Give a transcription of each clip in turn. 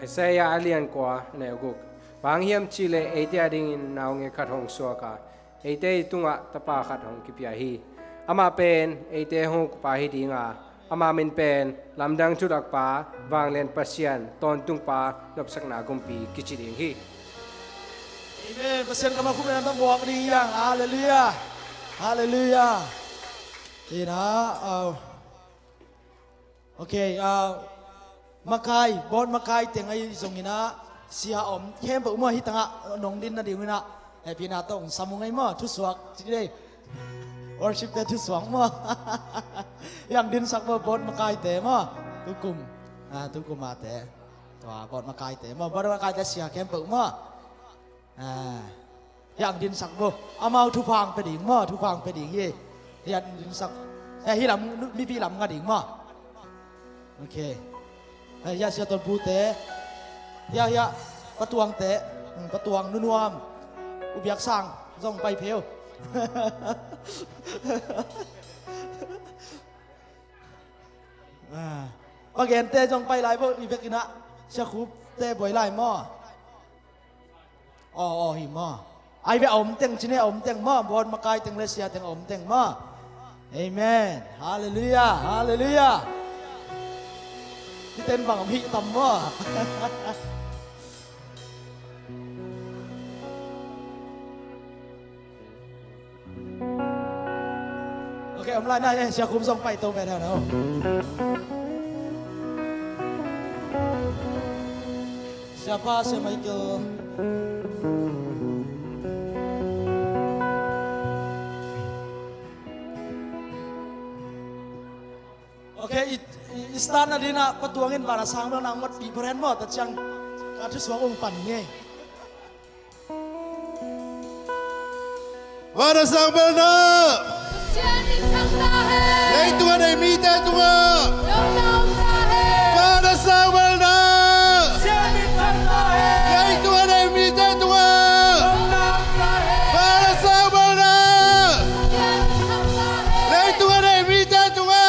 saya alien kwa ne guk bang hiam chile ate ading in naung e khat hong suaka ate tunga tapa khat hong kipia hi ama pen ate hong pa hi dinga ama min pen lamdang chudak pa wang len pasian ton tung pa nop sakna gumpi kichiding hi amen pasian kama kumen tam buak ding yang haleluya haleluya ina okay makai bon makai tengai zongina sia om kem bu mo hitanga nong din na dingina happy na tong samungai mo thu suak chide worship te thu suak mo yang din sak bo bon makai te mo tukum ma te to bon makai te mo bon makai te sia kem bu mo yang din sak bo amau thu phang pe ding mo thu phang pe ding ye yang din sak hi lam mi pi lam nga ding mo okay ya sia ton pu te ya patuang te patuang nunuam ubiak sang zong pai pheu again te zong pai lai bo ibek ina sia khup te boi lai mo hi mo ai be om teng chine om teng mo bon makai teng le sia teng om teng mo amen hallelujah hallelujahที่เต้นบังพี่ตำว่าโอเคอำลาหน้าเชียร์คุ้มส่งไปตรงไปแถวนั้นเชียร์ป้าเชียร์ไมเคิลโอเคistana dina patuangin para sang do nang mat pi bren mo ta chang ka thu suang ong pan nge para sang belna siani changda hai nei tunga nei mi te tunga long long da hai para sang belna siani changda hai nei tunga nei mi te tunga long long da hai para sang belna siani changda hai nei tunga nei mi te tunga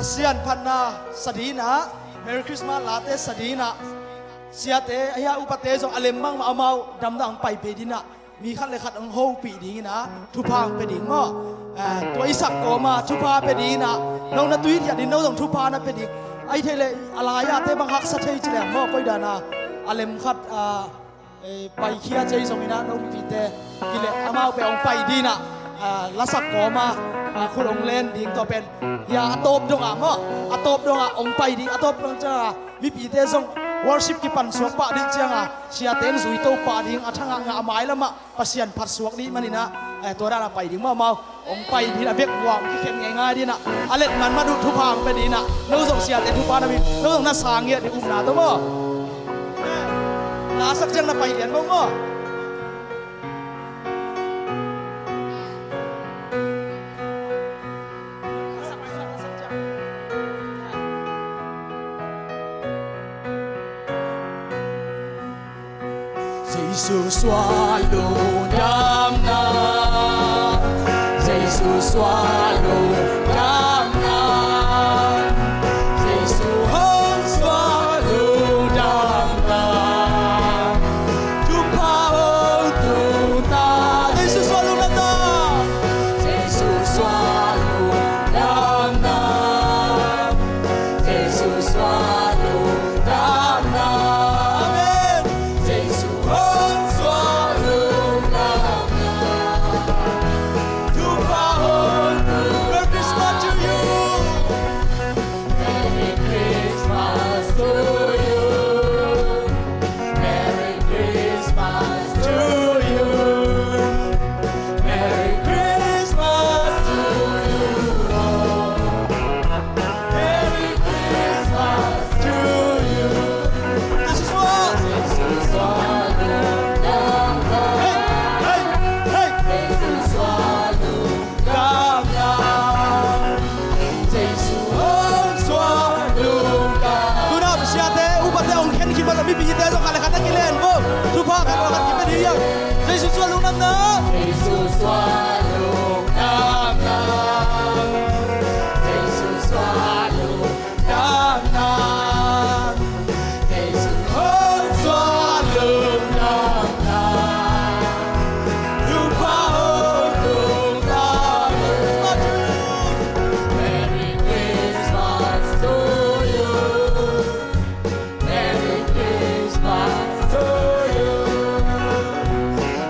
Pasian panna sadina Merry Christmas late sadina siate aya upate jong alemmang ma amau damdang pai pedina mi khat le khat ang ho pi dingina thupang peding mo to isak ko ma thupa pedina nong na tuit ya din no jong thupa na peding ai thele alaya te bang hak sa thei chlem mo poidana alem khat pai khia chei jongina no mi te kile amau pe ong pai dina lasak ko maคุณองเล่นดิ้งตัวเป็นอย่าตบดงอ่ะมั้งตบดงอ่ะองไปดิ้งตบดงจ้ามีปีเตซง worship กี่ปันสวกปะดิ้งจ้าเชียเต็งสุยโตปะดิ้งทั้งงาไม้ละมะปัสยันผัดสวกนี้มันนี่นะตัวด้านไปดิ้งมาองไปที่ระเบียบวางที่เข้มง่ายๆดีนะอเล็ดมันมาดูทุพางไปดีนะนู้ส่งเชียเต็งทุพานะมีนู้ส่งน่าสางเงี้ยดิอุ้มนาตัวมั้งน่าสักจังน่ะไปเรียนมั้งJesus swallow down now. Jesus swallow down now. Jesus swallow down now. To power to now. Jesus swallow down. Jesus swallow down now. Jesus swallow down now. Amen. Jesus mi pi te so kale khata kilen bo tu pha ka ka ki pe dia Jesus swallow nam na Jesus swallow nam na Jesus swallow nam na Jesus oh swallow nam na lupa oh nam Merry Christmas to you Merry Christmas to you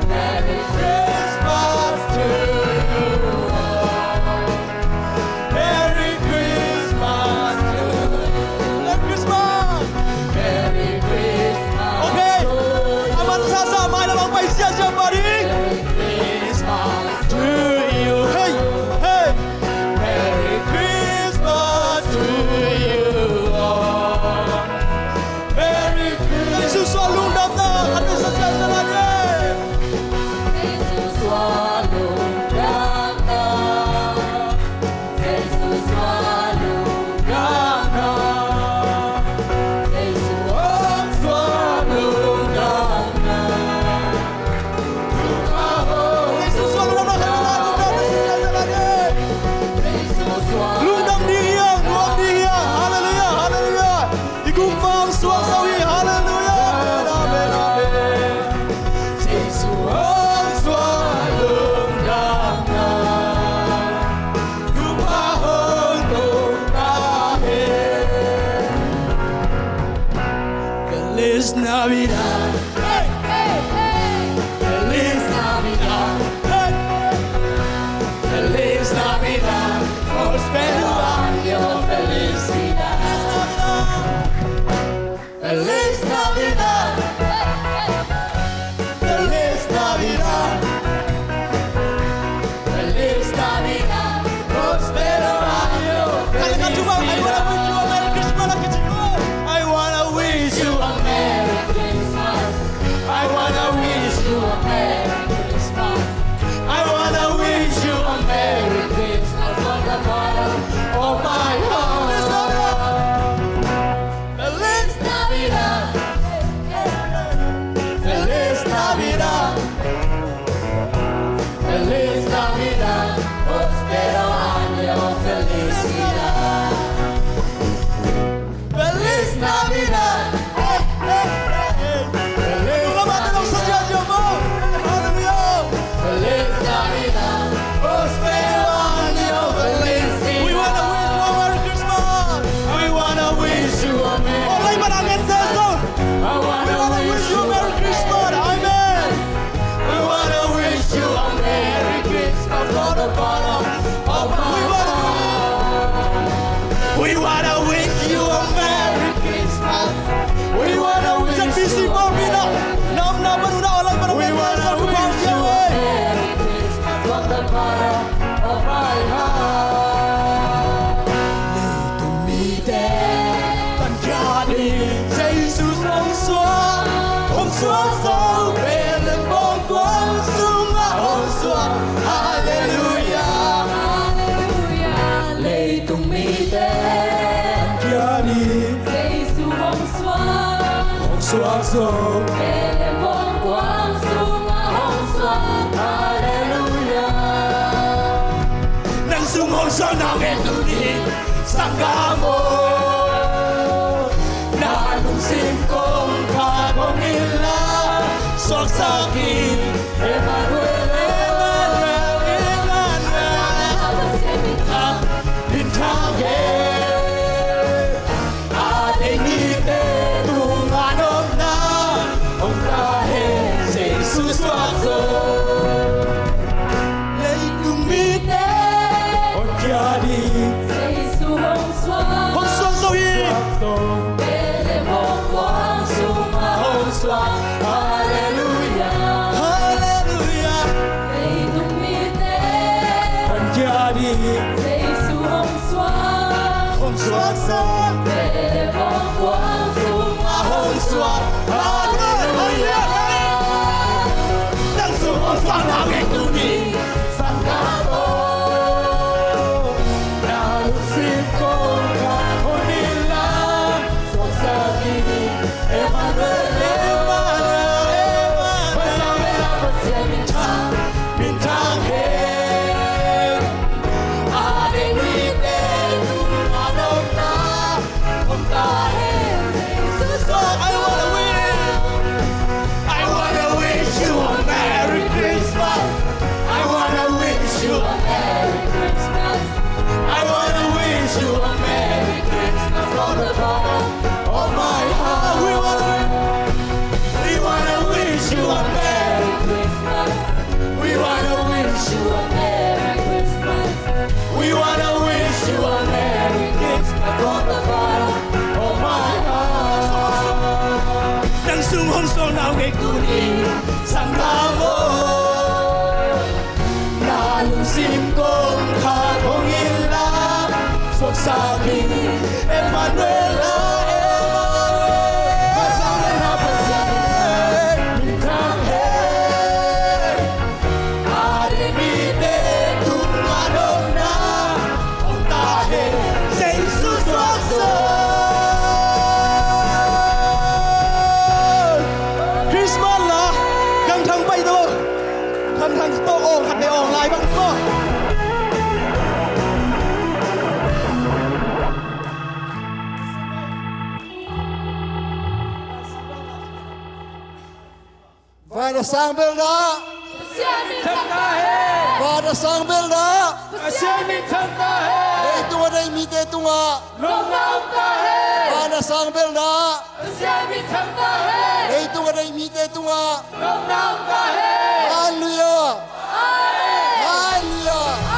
Merry Christmas to you Merry Christmas to Merry Christmas Merry Christmas Okay Aman sasama namang paisya bari Christmas to you Hey hey Merry Christmas to you Merry Christmas Jesus selalu datang ada sesuatu lagi Jesus swallow down Jesus swallow Jesus Oh swallow down Jesus selalu datang ada sesuatu lagi Jesus swallow Lundam diriang, haleluya, haleluya. Dikumpang suang sawi, haleluya. Amen, amen. Jesus ang swalong damna. Lumahon kong kahit. Feliz Navidad. Hey hey hey Feliz Navidad. Hey. Feliz Navidad. Prospero año. felicidad Feliz Navidad. Feliz Navidad. Feliz Navidad Prospero año. Kalikan coba, I wanna wish you a Merry Christmas. I wanna wish you a Merry Christmas. I wanna wish you I wanna wish you a a Merry Christmas from the bottom of my heart. Feliz Navidad Feliz Navidad. Feliz Navidad Prospero año felicidad Feliz Navidad. Selamat datang sejahtera mo. Haleluya. Feliz Navidad Prospero año felicidad. We wanna wish you a Merry Christmas. We wanna wish you a Merry. Olay manangin teso. I We wanna wanna wish you a Merry Christmas. Amen. We wanna wish you a Merry Christmas from the bottom of my heart. We wanna wish you a Merry Christmas. We wanna wish you a Merry Christmas. We wanna wish you a Merry Christmas from the bottom of my heart Tumite Tanjadi Jesus Hong Suang Sao Belen Bong Quang Sunga Hong Suang Hallelujah Hallelujah Lei tung mi tên Tanjadi Giêsu hồng xoan Hong Suang Sao Để lên vòng quang xuống hồng xoan Hallelujah Nang Sung Hong Suang Nào Nghe Tu Ni Sang Ca Mô Na Nung Sim Kong Ka Kong Ila Sok Sakin Emmanuel Bintang Ye Ate Ngite Tunganom Na Ông Kahe Jesus Wakso Lei Tung Mite Ông Jadi Giêsu hồng xoan Hong Suang Sao Yi Để lên vòng quang xuống hồng xoan Hallelujah Hallelujah Lei tung mi tên Ông Jadi Giêsu hồng xoan Hong Suang Sao Để lên vòng quang xuống Hong Suang Hallelujah Nang Sung Hong Suang Nào Nghe Tu Ni Sang Ca Mô Na Nung Sim Kong Ka Kong Ila Sok Sakin Emmanuel Emmanuel Emmanuel nang sung hong so nao ngay kuni sang kamo na lung sim kong kha hong illa sok sa ki Emmanuel Father sang bel da. Father sang bel da. Ei tunga dei mi te tunga. Father sang bel da. Ei tunga dei mi te tunga. Hallelujah. Hallelujah.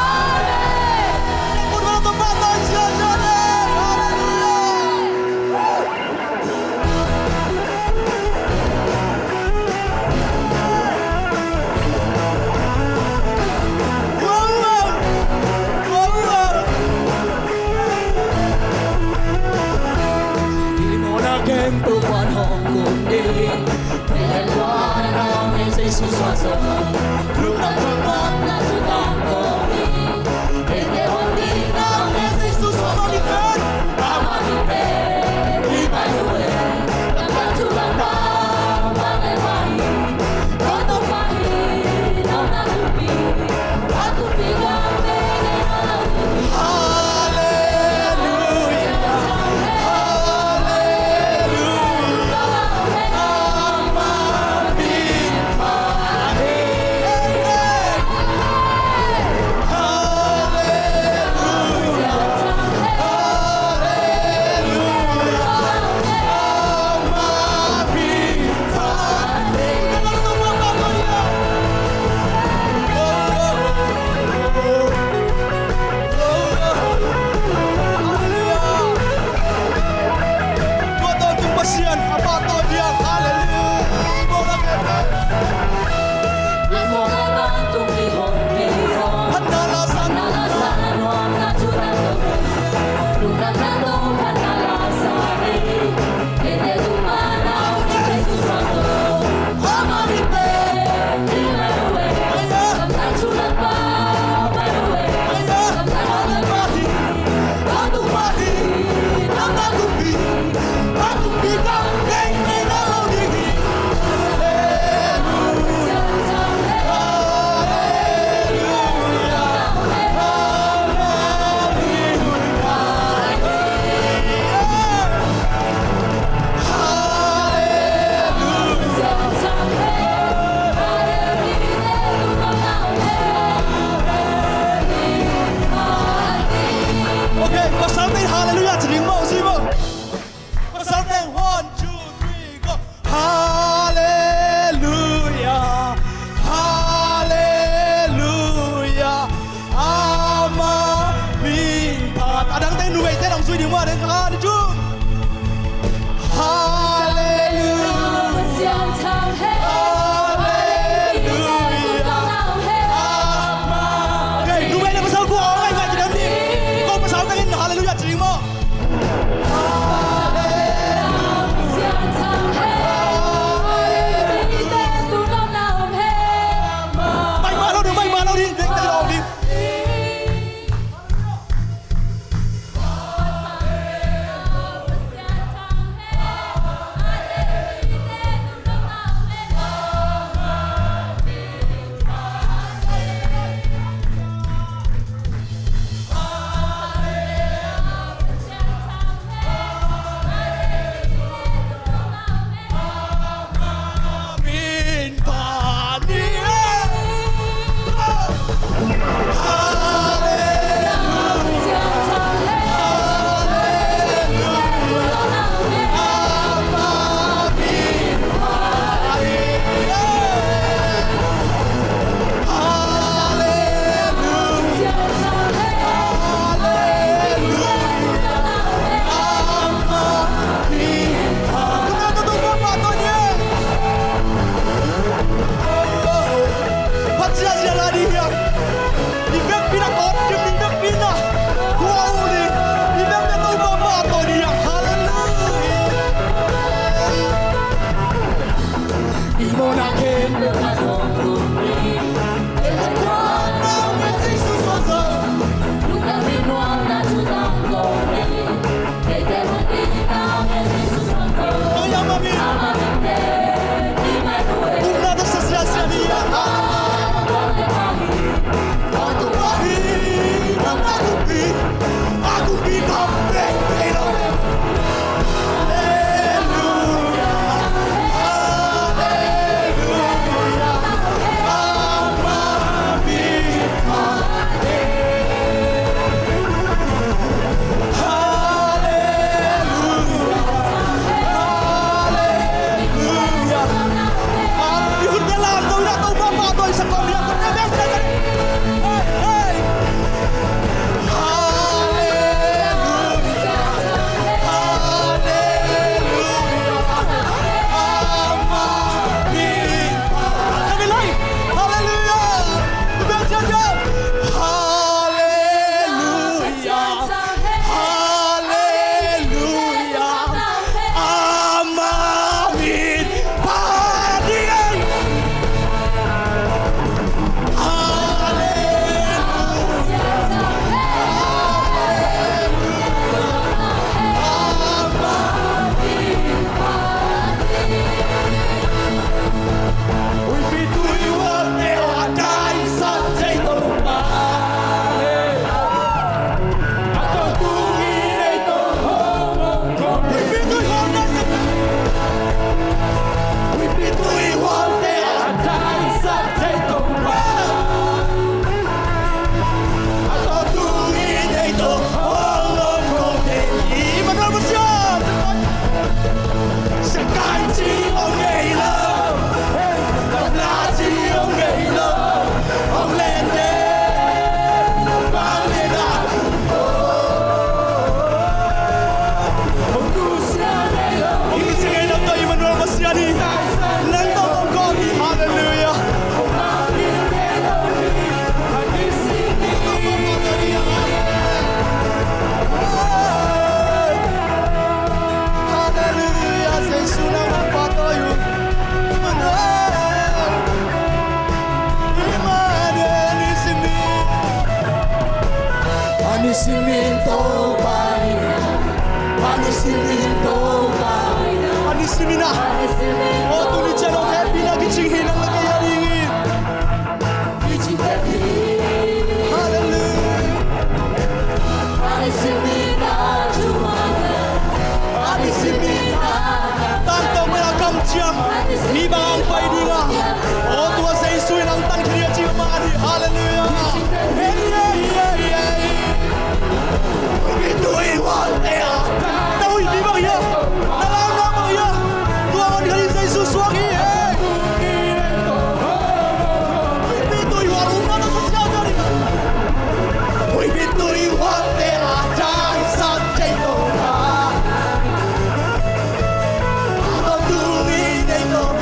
Simina. Oh, tuli chalo happy na kiching hilang na kaya ringin. Hallelujah. Tanto melakam ciam, ni bang pai dinga. Oh, tua say suin ang tan kriya ciam mari. Hallelujah. Hey, hey, hey, hey. We doing what they are. Tahu ni bang ya. Susuagi, we been doing what they are done, Sunday don't do it, they don't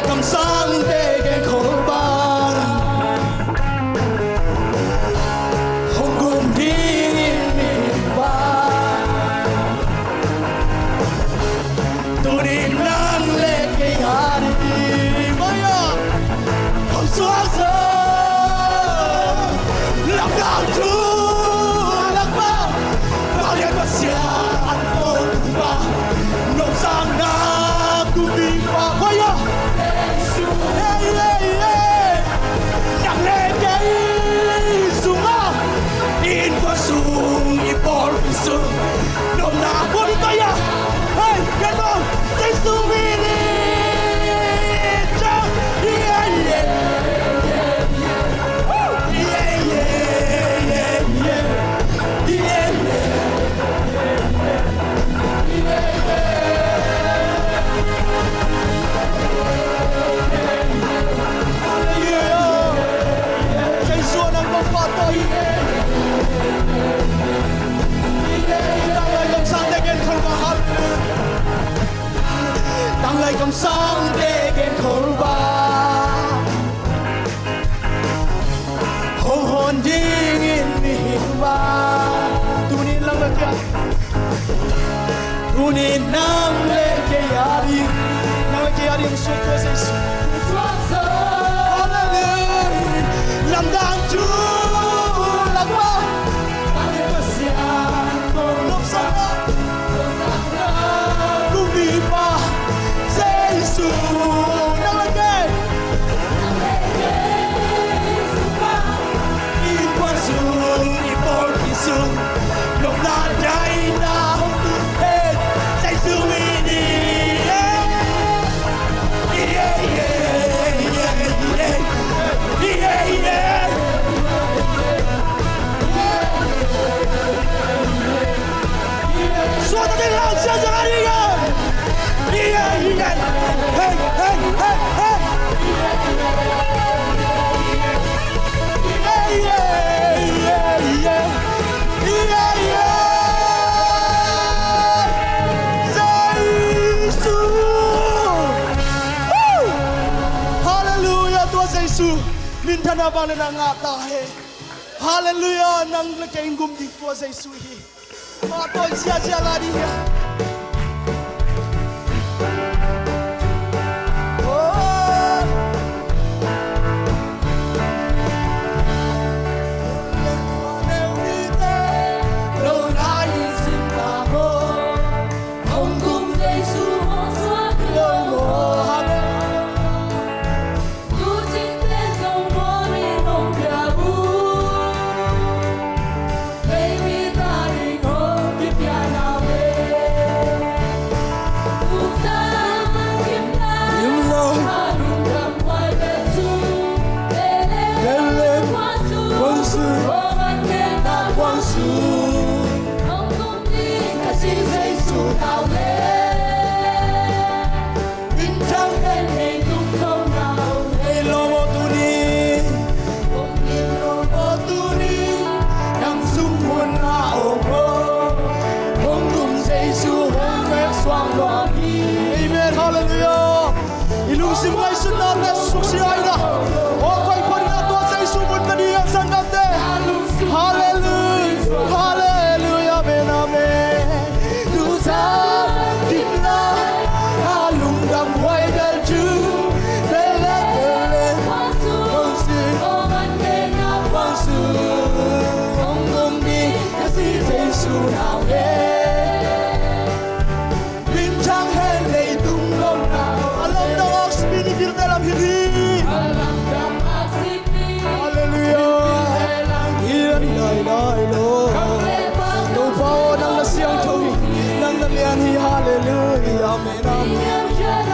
cầm sang để ghen khổ ban không cùng đi nhìn ba tôi đi nắng lên cái hà đi mới không xóa giờ làm đau thương lắc bao bao nhiêu con xe ăn ôn ba nông sang đã cùng đi qua quay hey hey hey nặng lên cái súng á in qua súng in ball súng nông na qua đi tay à hey get on take súng đi cha yeah yeah Cầm sang để ghen khổ ba hồn hồn dingin mihin ba tunin lang lagi tunin nang lagi ari nang lagi ari ang suko sa isu hallelujah lamdang chu lagwa ani pasian nong sana kumipa Jesus, nang lagay, ipasung, ipolkisung, nung nandiay na hukupin sa sumini. Yeah, yeah, yeah, yeah, yeah, yeah. Suatu din lang siya sa kanila. Yeah, yeah, hey, hey, hey, hey. Yeah, yeah, yeah, yeah, yeah, yeah. Jesus, woo! Hallelujah, Tuhan Yesus. Minta na ba na nga tayo? Hallelujah, nang nagkainggum di Tuhan Yesus. Matoy siya lari niya. Amen, hallelujah. Ilusim ngay sunat suksiyay na. O ko'y paninato sa isumod na niyang sanggate. Hallelujah, hallelujah, amen, amen. Tusang gitna, halunggang huway dalju. Dele, wangsi, wangsi. Hongkong di kasi sa isunang hallelujah, amen, amen. Hallelujah.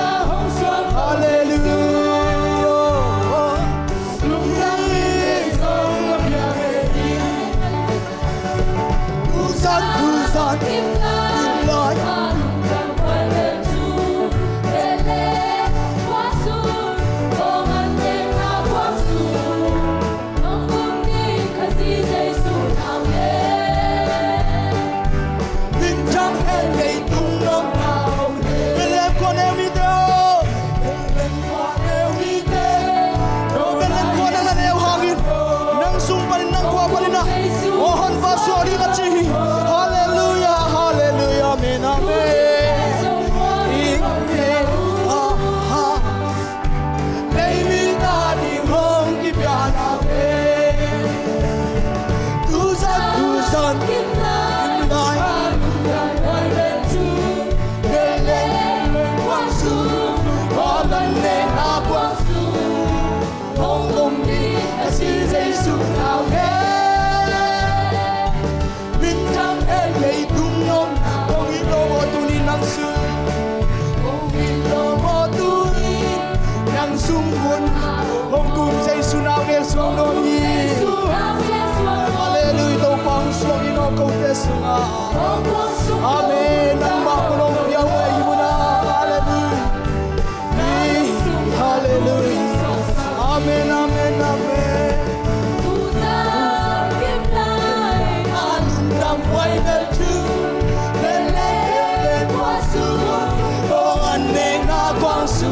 Amen. Nang makulong piyaw ay mo na. Hallelujah. Hallelujah. Amen, amen, amen. Anong damay na tu, lele kwa su, o aneng na kwang su,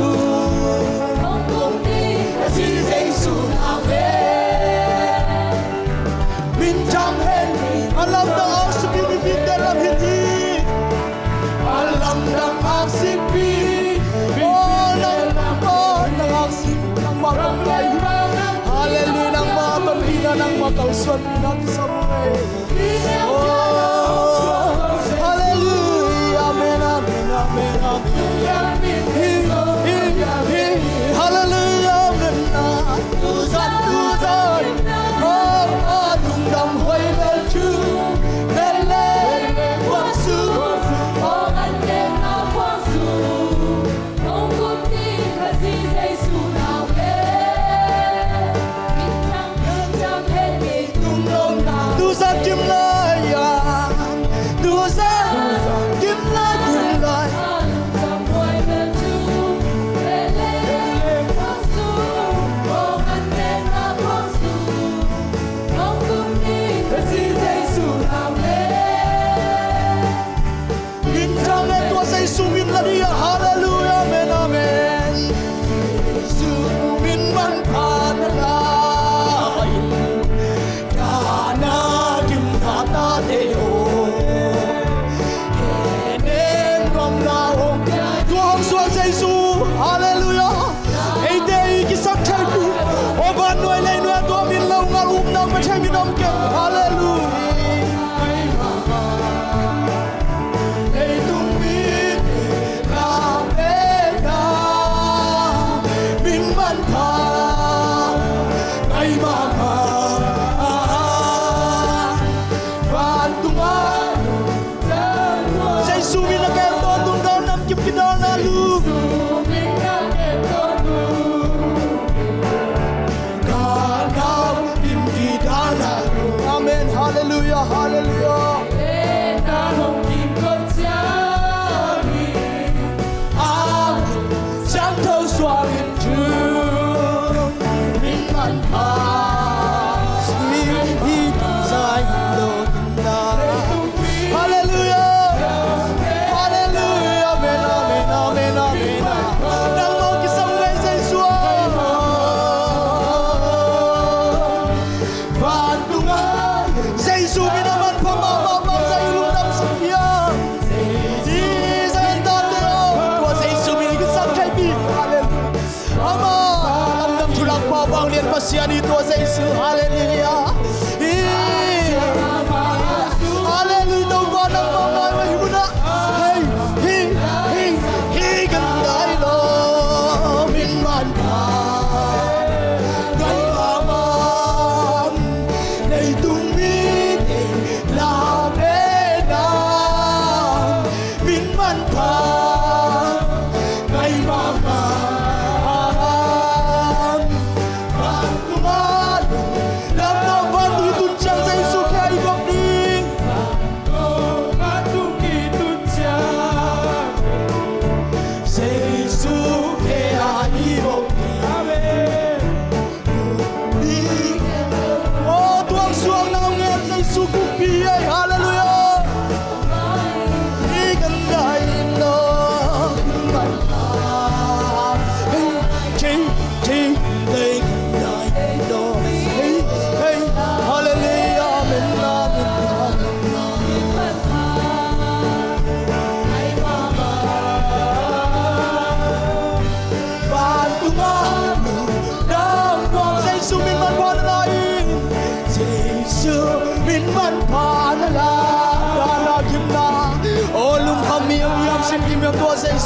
kasi say su amen. Min cham hen, alam na ang sabihin ni dalam hindi, alam na ang sipi, alam na ang sipi ng makamlay. Hallelujah, ng mga pambina ng makalswan natin sa buhay. Oh, hallelujah, amen, amen, amen, amen. Hallelujah, amen. Tusan, tusan. Oh, anong damay na tu, lele, waksu. Tusan kim lai ya, tusan kim lai kim lai. Bintang itu saya sumin lagi ya, haleluya, amen, amen. Sumin man panalay, kana kim kata deo, enen kom laong, Tuang suan sa Isu, haleluya. Ay day kisang chay pi, oban nuay lay nuay tuwa min laong ngalum nang machay minom kem, haleluya. Amen, hallelujah, hallelujah. Chẳng thâu xoa miền trường Minh văn phá Xin đi dài đồ tình ta Hallelujah, hallelujah, amen, amen, amen, amen. Nang mau kisang ngay say xuôi Và tung á say su mi naman pamamamam sa ilong ng sakyan Di say tateo Tua say su mi kisang chay pi Hallelujah. Ama Lamdam tulak pa bang liyan pasya dito sa Isu. Hallelujah. Hallelujah. Daw ba ng mga mahimuna? Hey, hey, hey, hey, ganda ilo. Minman pa. Gayamang na'y tumiting labi na. Minman pa. Ngay mama.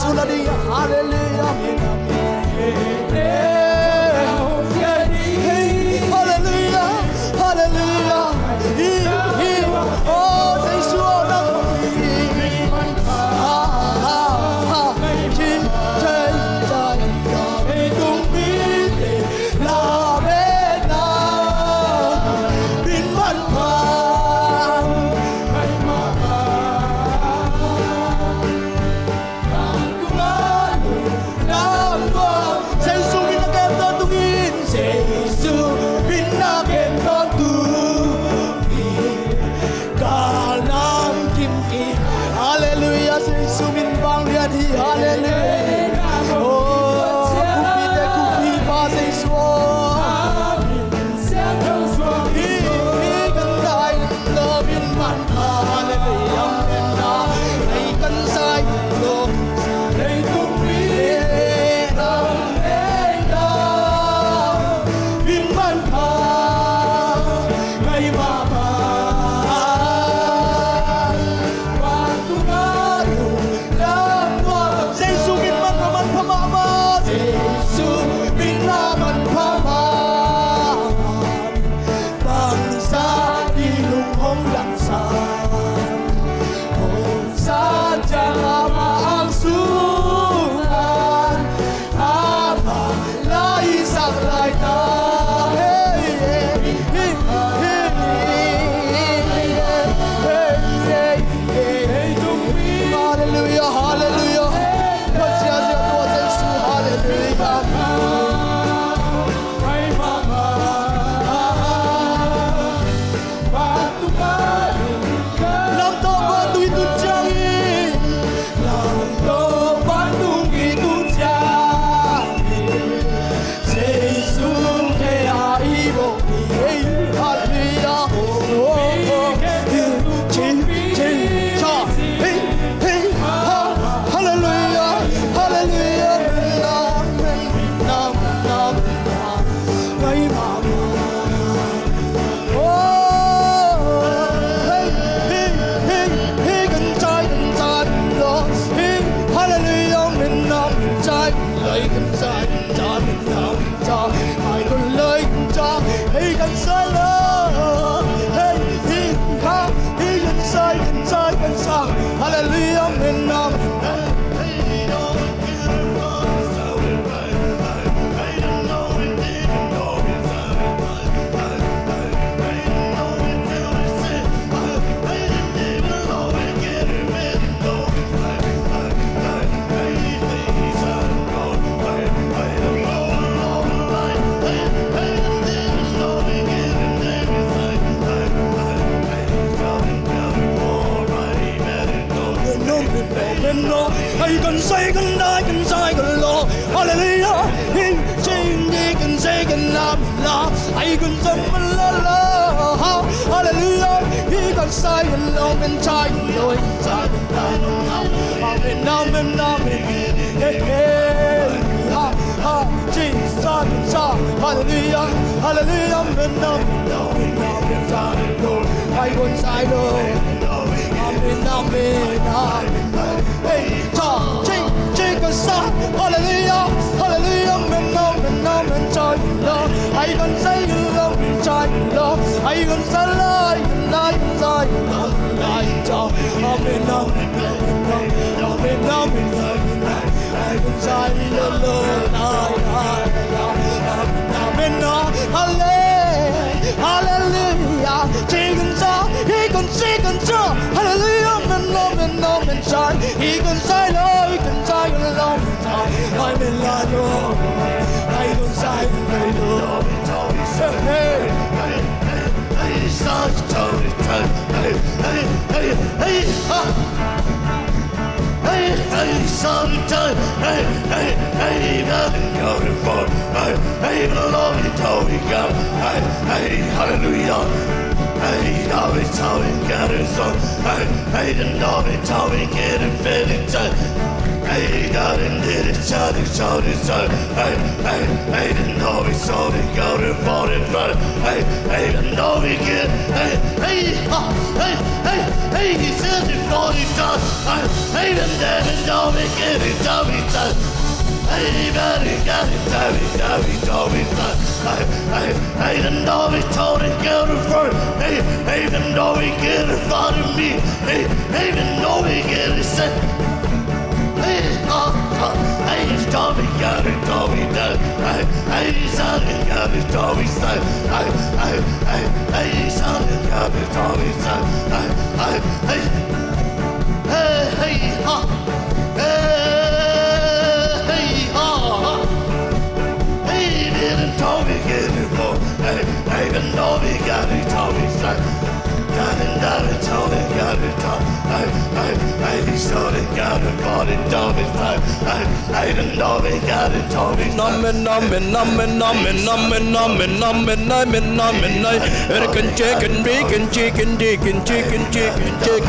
Hallelujah. Hallelujah. Hallelujah. Oh, say so sumin bang lian hi hallelujah oh kupi te kupi pa Jesus kan dai lo bin man hallelujah na ai kan sai lo ai kupi na na bin man ha ngai mama I can say can I can say can Lord hallelujah in sing can say can love I can say la la hallelujah he can say can love and try Lord amen amen amen hey hey ha Jesus hallelujah hallelujah amen amen Lord I can say Lord amen amen hey, talk, take a song, hallelujah, hallelujah, men, joy, love. I can say you love me, joy, love. I can say lie, joy, amen, I can say the Lord, amen, hallelujah, take a song, he can sing and song, hallelujah, men, joy. He can say no, he can say alone. I'm in line, I can say no. Hey, hey, such Tony, hey, sometime, hey, nothing going for. Hey, the Lord, he told me, God, hey, hallelujah. Hey, now it's how we get it so. Hey, the know it's how we get it fitted to. Hey, God, and did it, shot it, hey, the know it's so they go to fall in front. Hey, the know we get, hey, he said it for the time. Hey, the never know we get it, tell me time. Hey, buddy, got it, tell me time. Hey, the know we told it, go to front. Hey, the know we get it, follow me. Hey, the know we get it, set. Hey, Tommy got it, Tommy done. Hey, something got it, Tommy son. Hey, something got it, Tommy son. Hey, Hey, didn't Tommy get it for? Hey, the Tommy got it, Tommy son. Got it, Tommy got it, Tommy. started God and God and told me I don't know me God and told me nummin chicken bacon chicken bacon bacon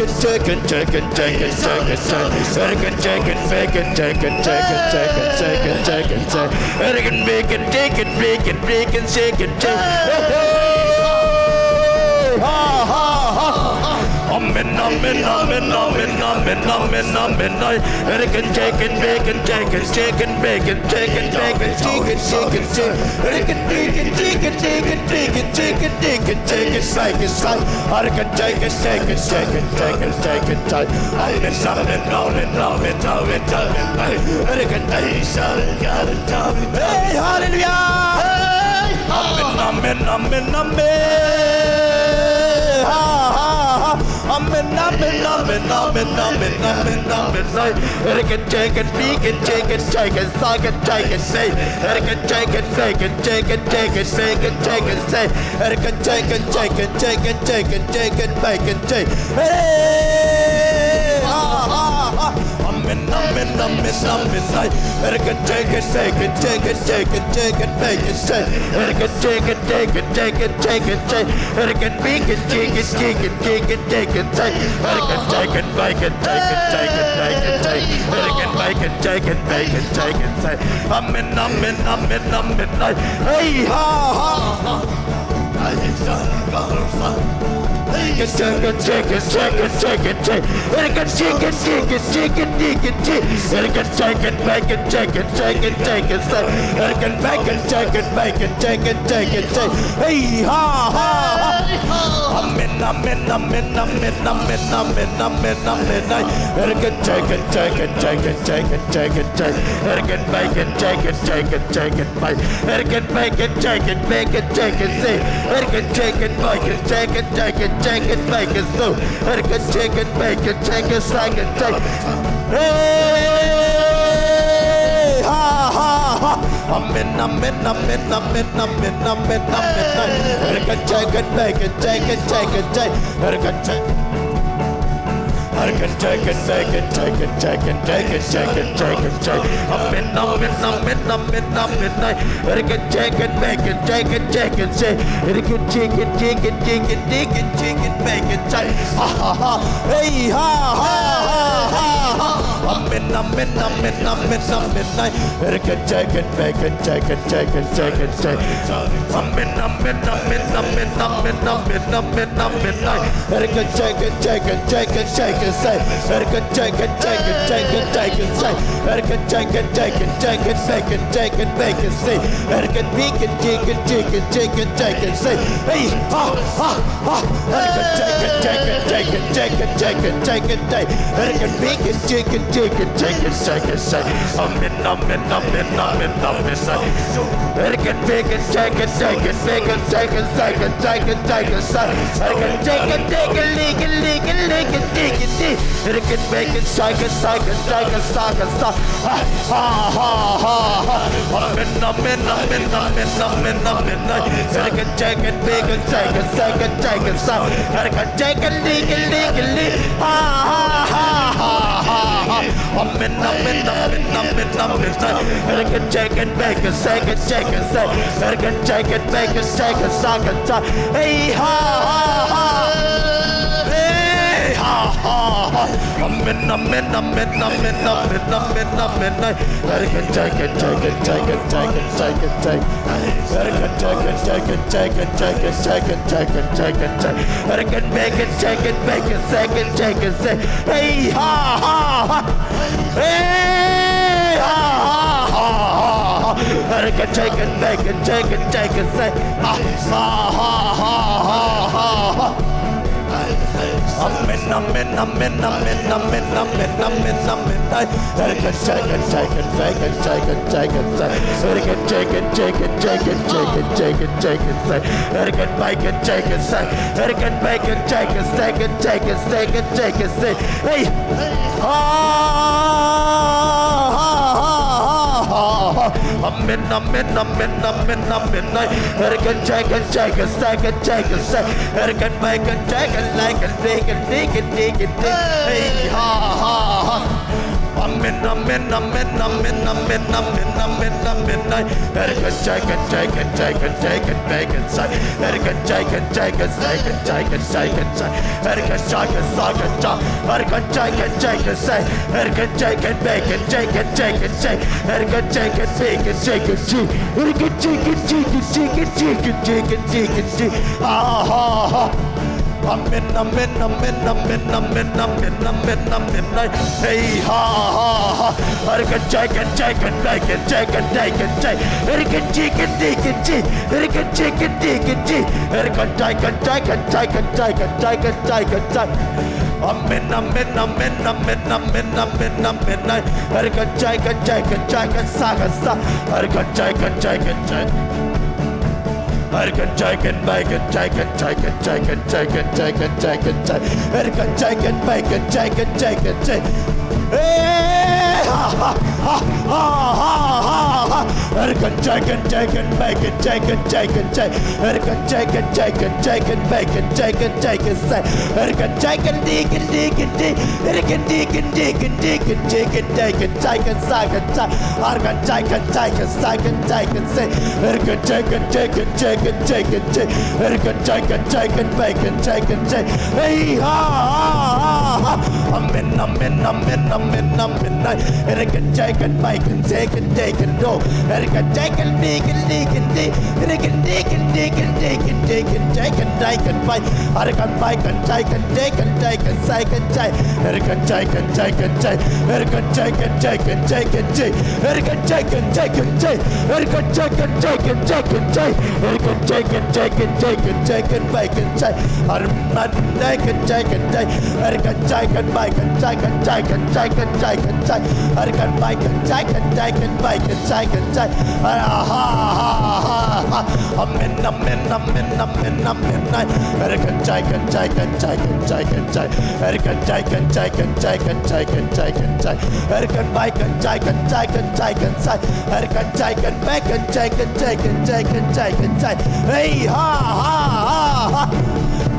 amen, amen, amen, amen, amen. Erkan jagan jagan sagan jagan say. Erkan baikan jagan like a digan digan digan dig. Hey ha ha ha. Amen, amen, amen, amen, amen, amen, amen, amen. Erkan jagan jagan jagan jagan baikan say. Erkan jagan jagan sagan jagan jagan say. Erkan jagan sagan jagan. Erkan jagan jagan say. Erkan jagan baikan jagan jagan say. Erkan jagan baikan jagan say. Erkan jagan jagan jagan jagan jagan jagan say. Ha ha ha. Amen, amen, amen, amen, amen, amen, amen, amen. Hey ha ha ha. Erkan jagan jagan baikan jagan jagan say. Erkan jagan jagan jagan. Erkan jagan jagan jagan. Erkan jagan jagan jagan jagan jagan jagan jagan. Amen, amen, amen, amen, amen, amen, amen. Erkan jagan jagan jagan sagan sa. Erkan jagan jagan jagan. Erkan jagan baikan jagan jagan jagan jagan jagan jagan jagan. Erkan jagan baikan jagan jagan jagan. Hey ha ha ha ha ha ha. Erkan jagan jagan baikan jagan jagan jagan. Erkan jagan jagan jagan baikan jagan jagan say. Erkan jagan digan digan dig. Erkan digan digan digan digan digan jagan sagan say. Erkan jagan jagan sagan jagan say. Erkan jagan jagan jagan jagan jagan. Erkan jagan jagan baikan jagan jagan. Hey ha ha ha. Amen, amen, amen, amen, amen. Erkan jagan baikan jagan jagan do. Erkan jagan digan digan dig. Erkan digan digan digan digan jagan jagan bai. Erkan baikan jagan jagan jagan sagan jai. Erkan jagan jagan jai. Erkan jagan jagan jagan jai. Erkan jagan jagan jai. Erkan jagan jagan jagan jai. Erkan jagan jagan jagan jagan baikan jai. Arman jagan jagan jai. Erkan jagan baikan jagan jagan jagan jagan jai. Erkan baikan jagan jagan baikan jagan jai. Ha ha ha. Amen, amen, amen, amen, amen. Erkan jagan jagan jagan jagan jai. Erkan jagan jagan jagan jagan jagan jai. Erkan baikan jagan jagan jagan jai. Erkan jagan baikan jagan jagan jagan jagan jai. Hey ha ha ha.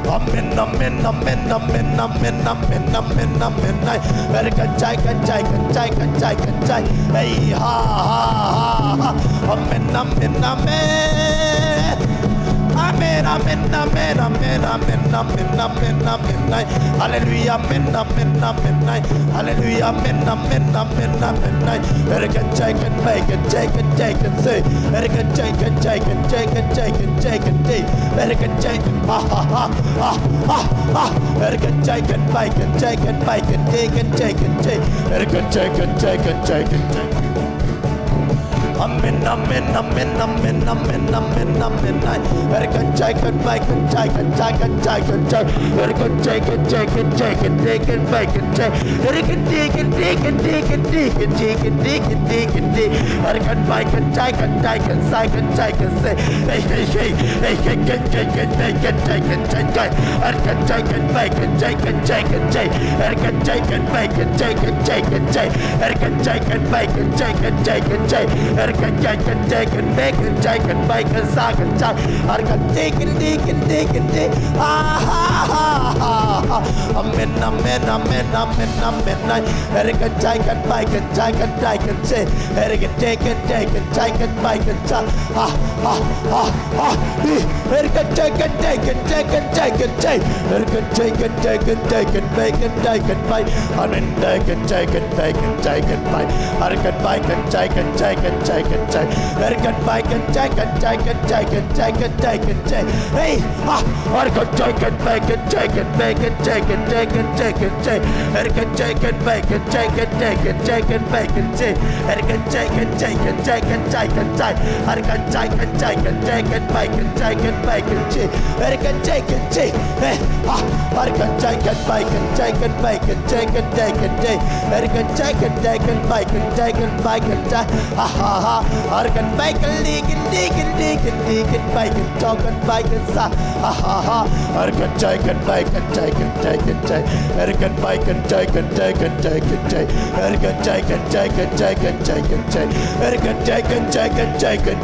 Amen, amen, amen, amen, amen, amen, amen, amen. Erkan jagan jagan jagan jagan jai. Hey ha ha ha. Amen, amen, amen. Amen, amen, amen, amen, amen, amen, amen, amen. Hallelujah, amen, amen, amen. Hallelujah, amen, amen, amen, amen. Erkan jagan baikan jagan jagan say. Erkan jagan jagan jagan jagan jagan day. Erkan jagan ha ha ha ha ha ha. Erkan jagan baikan jagan baikan jagan jagan jay. Erkan jagan jagan jagan jagan. Amen, amen, amen, amen, amen, amen, amen. Erkan jagan baikan jagan jagan jagan jagan. Erkan jagan jagan jagan jagan baikan jagan. Erkan digan digan digan digan digan digan digan dig. Erkan baikan jagan jagan sagan jagan say. Hey hey hey hey hey jagan jagan jagan jagan jagan. Erkan jagan baikan jagan jagan jagan. Erkan jagan baikan jagan jagan jagan. Erkan jagan baikan jagan jagan jagan. Erkan jagan jagan baikan jagan baikan sagan jagan. Erkan digan digan digan dig. Ha ha ha ha. Amen, amen, amen, amen, amen. Erkan jagan baikan jagan jagan say. Erkan jagan jagan jagan baikan jagan. Ha ha ha ha. Erkan jagan jagan jagan jagan say. Erkan jagan jagan jagan baikan jagan bai. Amen, jagan jagan baikan jagan bai. Erkan baikan jagan jagan jagan jagan. Erkan baikan jagan jagan jagan jagan jagan jagan. Hey ha. Erkan jagan baikan jagan baikan jagan jagan jagan jagan. Erkan jagan baikan jagan jagan jagan baikan jagan. Erkan jagan jagan jagan jagan jagan. Erkan jagan jagan jagan baikan jagan baikan jagan. Erkan jagan jagan. Hey ha. Erkan jagan baikan jagan baikan jagan jagan jagan. Erkan jagan jagan baikan jagan baikan jagan. Ha ha ha ha. Argan bacon, leaking, bacon, talking, bacon, sa. Ha ha ha. Argan bacon, bacon, bacon, Argan bacon, bacon, bacon, Argan bacon, bacon, bacon, Argan bacon, bacon, bacon, Argan bacon, bacon, bacon, Argan bacon, bacon, bacon,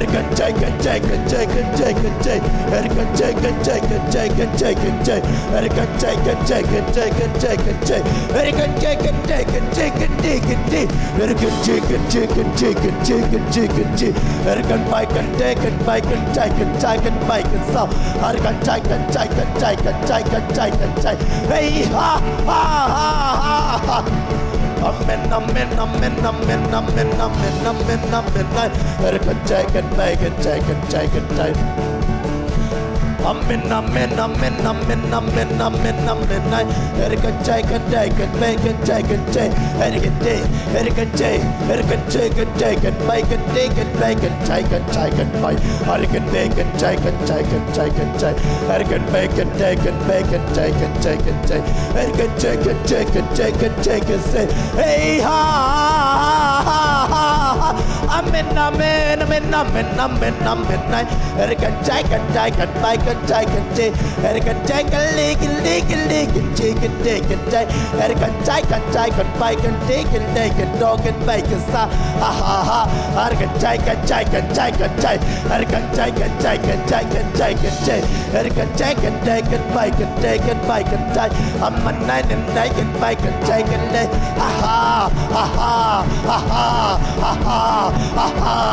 Argan bacon, bacon, bacon, Argan bacon, bacon, bacon, Argan bacon, bacon, bacon, so Argan bacon, hey ha ha ha ha. Amen, amen, amen, amen, amen, amen, amen, amen. Argan bacon, bacon, bacon. Amen, amen, amen, amen, amen, amen, amen. Ergan bacon, bacon, bacon, bacon, Ergan day, Ergan day, Ergan bacon, bacon, bacon, bacon, bacon, bacon, Ergan bacon, bacon, bacon, Ergan bacon, bacon, bacon, bacon, Ergan bacon, say, hey ha ha ha. Amen, amen, amen, amen, amen, amen. Ergan bacon, bacon, bacon. Ergan bacon, leaking, chicken, Ergan bacon, bacon, dog and bacon, sa, ha ha ha. Ergan bacon, Ergan bacon, Ergan bacon, I'm a nine and bacon, bacon, ha ha ha ha ha ha ha ha.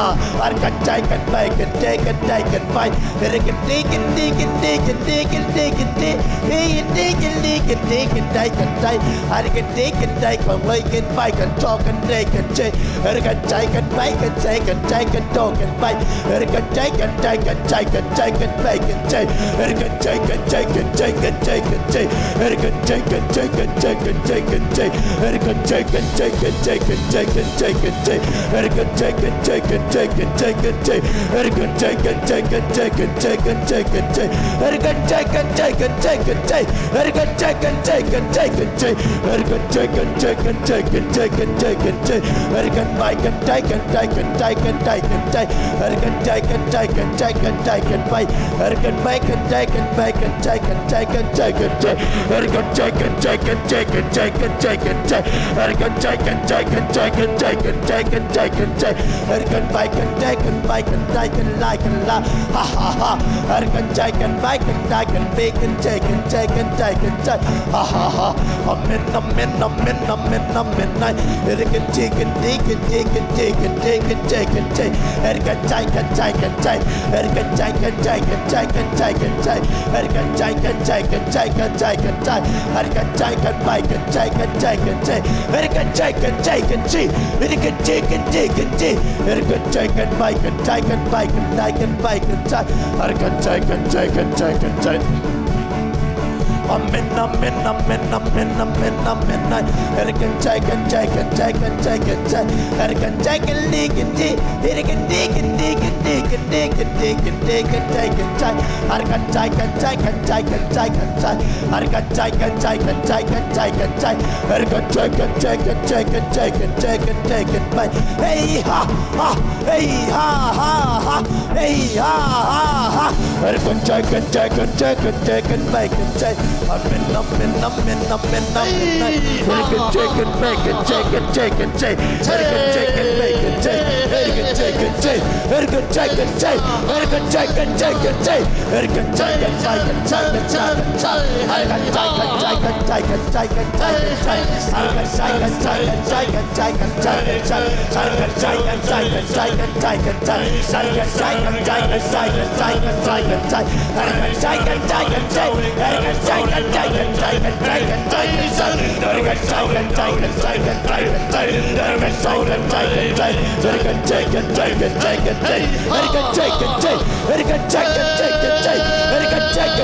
Ergan bacon, bacon, bite. Ergan bacon, ha ha ha. Amen, amen, amen, amen, amen. Ergan chicken, Ergan Amen, amen, amen, amen, amen, amen. Ergan bacon, Ergan bacon, leaking, Ergan Ergan hey ha ha, hey ha ha ha, hey ha ha ha. Ergan bacon, amen, amen, amen, amen, amen. Ergan bacon, bacon, Ergan bacon, bacon, Ergan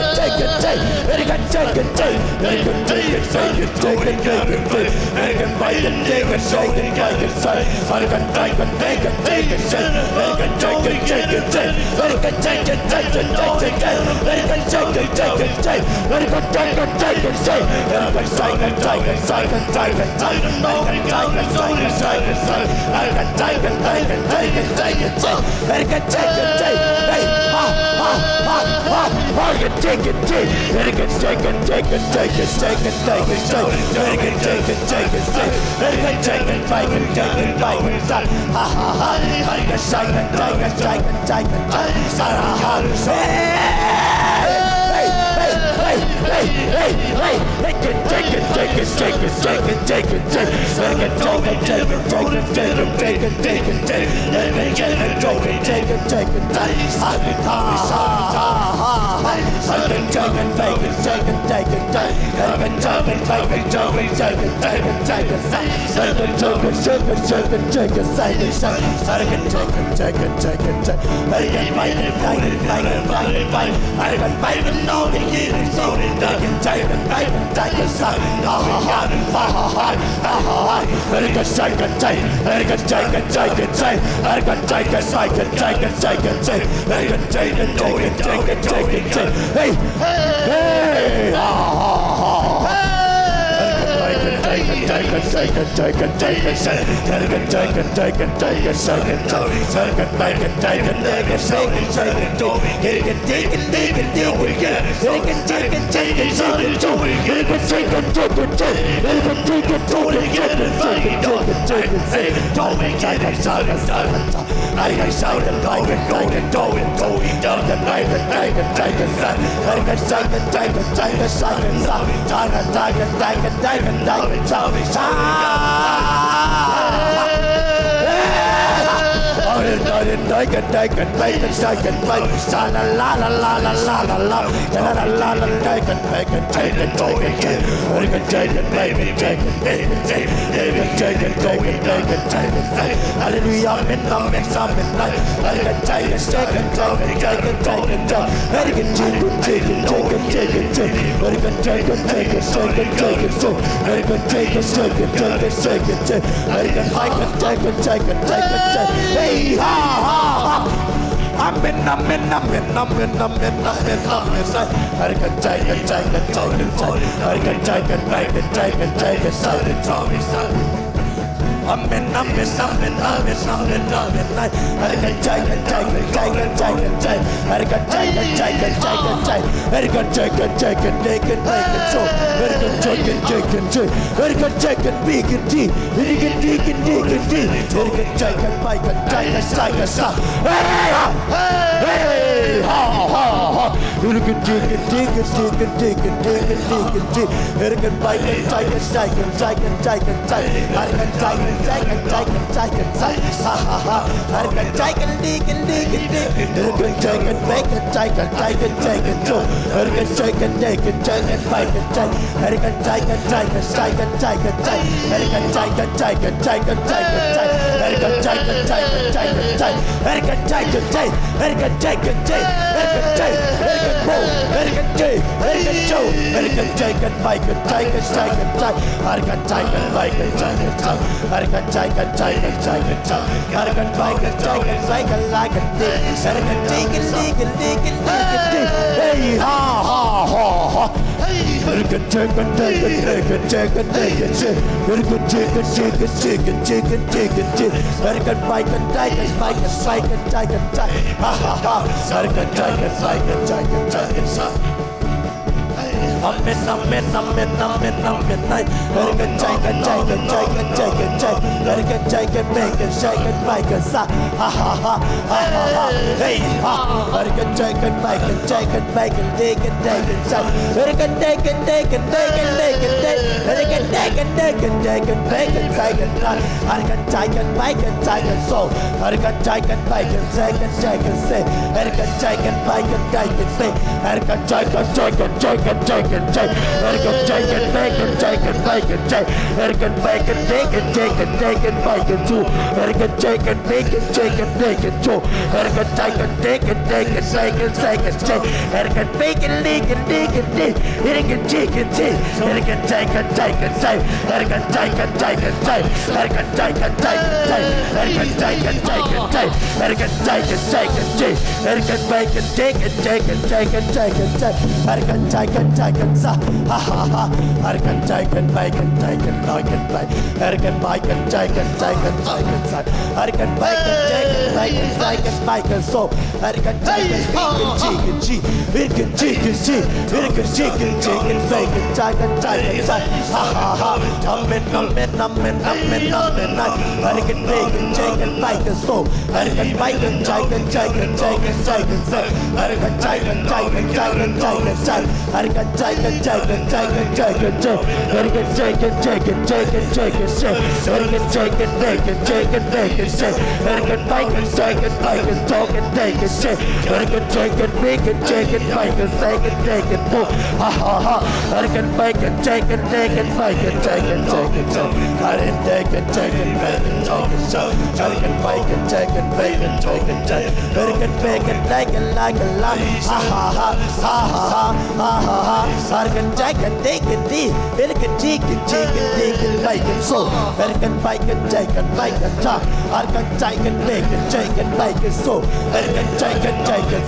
Take and take and bike and two. And can take and make and take and take and two. And can take and take and take and take and take and take. And can make and leak and leak and leak. And can take and take. And can take and take and take. And can take and take and take. And can take and take and take. And can take and take and take. And can take and take and take. And can make and take and take and take and take and take. And can take and take and say. Ha ha ha. And can take and make and take and like and make. And can make and take and take and take and say. And can make and take and make and take and make and so. And can take and make and cheek and cheek. It can cheek and cheek. It can cheek and cheek and fake and take and take and say. Ha ha ha. Amen, amen, amen, amen, amen. And can make and take and make and so. And can make and take and take and take and take and say. And can take and take and take and take and say. And can take and take and take and take and take. And can take and take and take and take and say. And can take and make and take and make and say. And can make and take and make and talk and take and say. And can take and make and take and make and say and take and move. Ha ha ha. And can make and take and take and make and take and take and take. And can take and take and make and take and say. And can make and take and make and take and take. And can make and take and like a lamb. Ha ha ha. Ha ha ha. Ha ha ha. And can take and take and take. And can take and take and take and make and so. And can make and take and make and talk. And can take and make and take and make and so. And can take and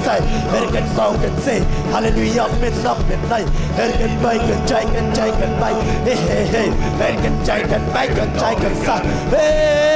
say. And can smoke and say. Hallelujah, midnight. And can make and take and take and make. Hey, hey, hey. And can take and make and take and say. Hey.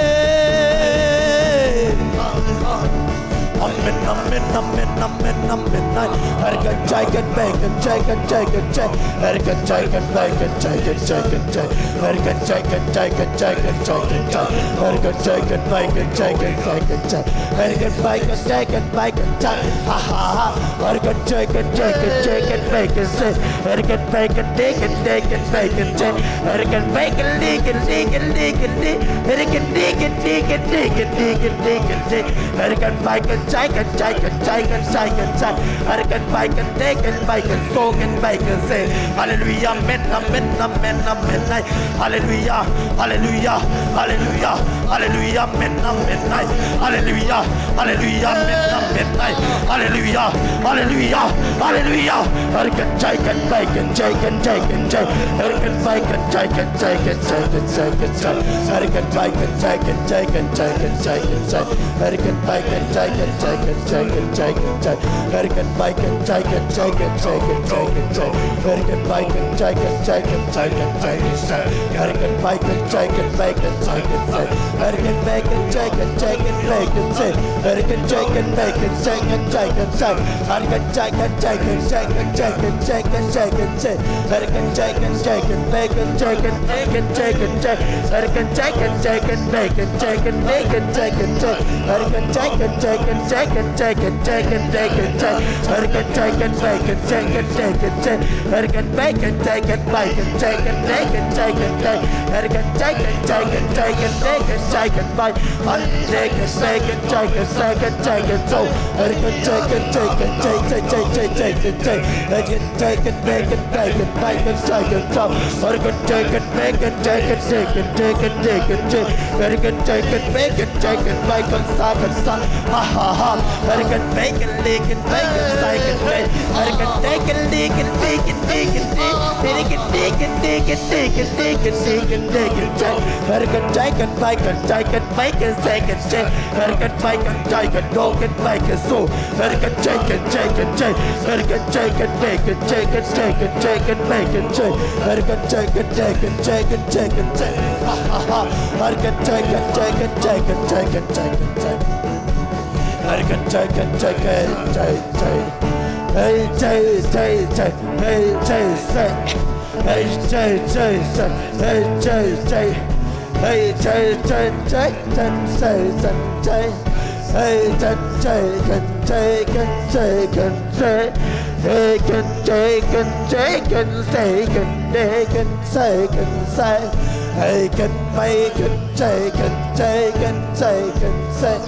Amen, amen, amen, amen, amen. And can take and make and take and take and take. And can take and make and take and take and take. And can take and take and take and take and take. And can take and make and take and take and take. And can make and take and make and take. Ha ha ha. And can take and take and take and make and say. And can make and take and take and make and take. And can make and leak and leak and leak and leak. And can leak and leak and leak and leak and leak and leak. And can make and take and take and take and take and take. And can make and take and make and soak and make and say. Hallelujah, amen, amen, amen, amen. Hallelujah, hallelujah, hallelujah, hallelujah, amen, amen. Hallelujah, hallelujah, amen, amen. Hallelujah, hallelujah, hallelujah. And can take and make and take and take and take. And can make and take and take and take and take and take. And can make and take and take and take and take and take. And can make and take and take and take and take and take. And can make and take and take and take and take and take. And can make and take and take and take and take and take. And can make and take and make and take and take. And can make and take and take and make and take. And can take and make and take and take and take. And can take and take and take and take and take and take and take. And can take and take and make and take and take and take and take. And can take and take and make and take and make and take and take. And can take and take and take and take and take and take and take. And can take and make and take and take and take. And can make and take and make and take and take and take and take. And can take and take and take and take and take and make. And take and make and take and take and take and so. And can take and take and take and take and take. And can take and make and take and make and take and so. And can take and make and take and take and take and take and take. And can take and make and take and make and suck and suck. Ha ha ha. And can make and lick and make and take and take. And can take and lick and lick and lick and lick. And can lick and lick and lick and lick and lick and lick and take. And can take and make and take and make and take and take. And can make and take and dog and make and so. And can take and take and take. And can take and make and take and take and take and make and take. And can take and take and take and take and take. Ha ha ha. And can take and take and take and take and take and take. I can take and take and take, take. Hey, take, take, take. Hey, take, take. Hey, take, take, take. Hey, take, take. Hey, take, take, take, take, take, take. Hey, take, take and take and take and take. Hey, can take and take and take and take and take and take. Hey, can make and take and take and take and take.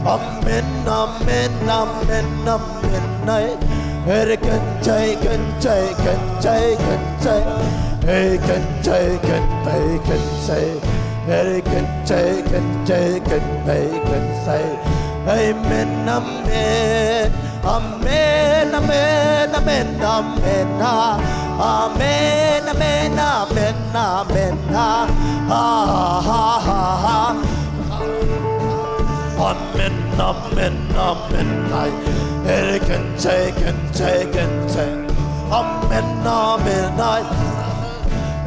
Amen, amen, amen, amen. Hey, can take and take and take and take. Hey, can take and take and take. American chicken, chicken, bacon, say, Amen, Amen, Amen, Amen, Amen, Amen, Amen, Amen, Amen, Amen, ha, ha, ha, ha. Amen, amen, amen, American chicken, chicken, chicken. Amen, amen,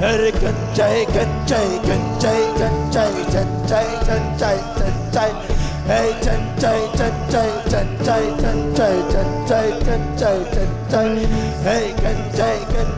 American chicken, chicken, chicken, chicken, chicken, chicken, chicken. Hey, chicken, chicken, chicken, chicken, chicken, chicken, chicken, chicken. Hey, chicken, chicken,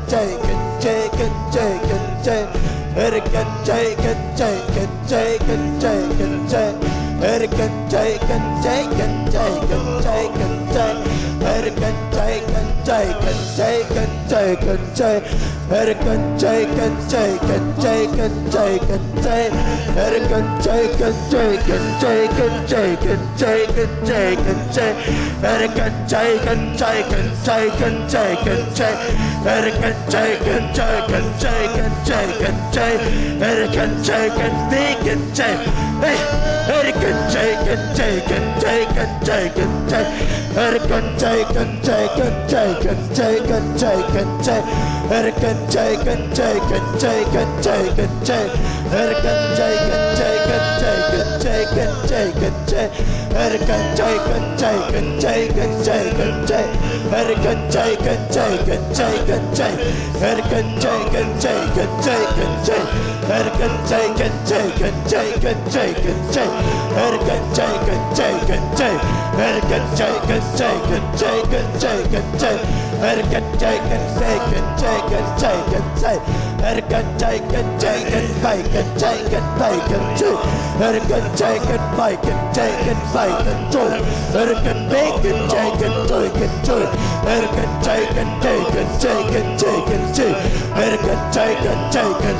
chicken, chicken, chicken. American chicken, chicken, chicken, chicken, chicken. American chicken, chicken, chicken, chicken, chicken. American chicken, chicken, chicken, chicken, chicken. American chicken, chicken, chicken, chicken, chicken. American chicken, chicken, chicken, chicken, chicken, chicken, chicken. American chicken, chicken, chicken, chicken, chicken. American chicken, chicken, chicken, chicken, chicken. American chicken, bacon, chicken. Hey, American chicken, chicken, chicken, chicken, chicken. American chicken, chicken, chicken, chicken, chicken, chicken. American chicken, chicken, chicken, chicken, chicken. American chicken, chicken, chicken, chicken, chicken, chicken. American chicken, chicken, chicken, chicken, chicken. American chicken, chicken, chicken, chicken. American chicken, chicken, chicken, chicken. American chicken, chicken, chicken, chicken, chicken. American chicken, chicken, chicken. American chicken, chicken, chicken, chicken, chicken. American chicken, chicken, chicken, chicken, chicken. American chicken, chicken, bacon, chicken, bacon, chicken. American chicken, bacon, chicken, bacon, chicken. American bacon, chicken, chicken, chicken. American chicken, chicken, chicken, chicken, chicken. American chicken, chicken,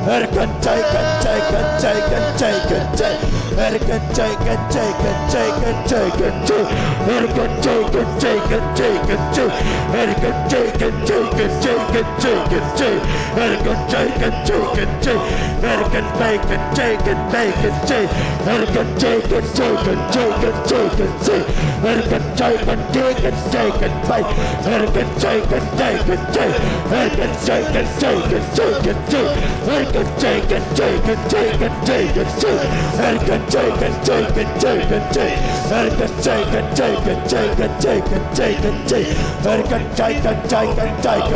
American chicken, chicken, chicken, chicken, chicken. American chicken, chicken, chicken, chicken, chicken. American chicken, chicken, chicken, chicken. American chicken, chicken, chicken, chicken, chicken. American chicken, chicken, chicken. American bacon, chicken, bacon, chicken. American chicken, chicken, chicken, chicken, chicken. American chicken, chicken, chicken, bacon. American chicken, chicken, chicken. American chicken, chicken, chicken, chicken. American chicken, chicken, chicken, chicken, chicken. American chicken, chicken, chicken, chicken. American chicken, chicken, chicken, chicken, chicken, chicken. American chicken, chicken, chicken, chicken, chicken, chicken. American chicken, chicken, chicken,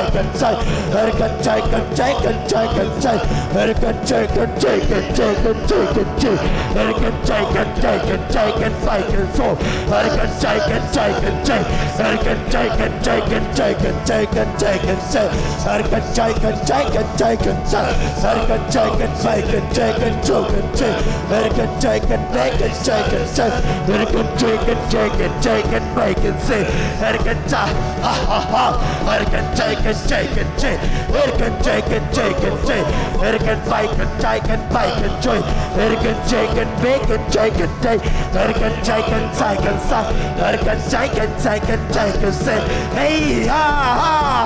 chicken, chicken. American chicken, chicken, chicken, chicken. American chicken, chicken, chicken, chicken, chicken. American chicken, chicken, chicken, bacon, so. American chicken, chicken, chicken. American chicken, chicken, chicken, chicken, chicken, chicken. American chicken, chicken, chicken, chicken. American chicken, bacon, chicken, chicken, chicken. American chicken, bacon, chicken, chicken. American chicken, chicken, chicken, bacon, chicken. American American chicken, chicken, chicken. American chicken, chicken, chicken. American bacon, chicken, bacon, chicken. American chicken, bacon, chicken, chicken. American chicken, chicken, chicken. American chicken, chicken, chicken, chicken. Hey, ha, ha,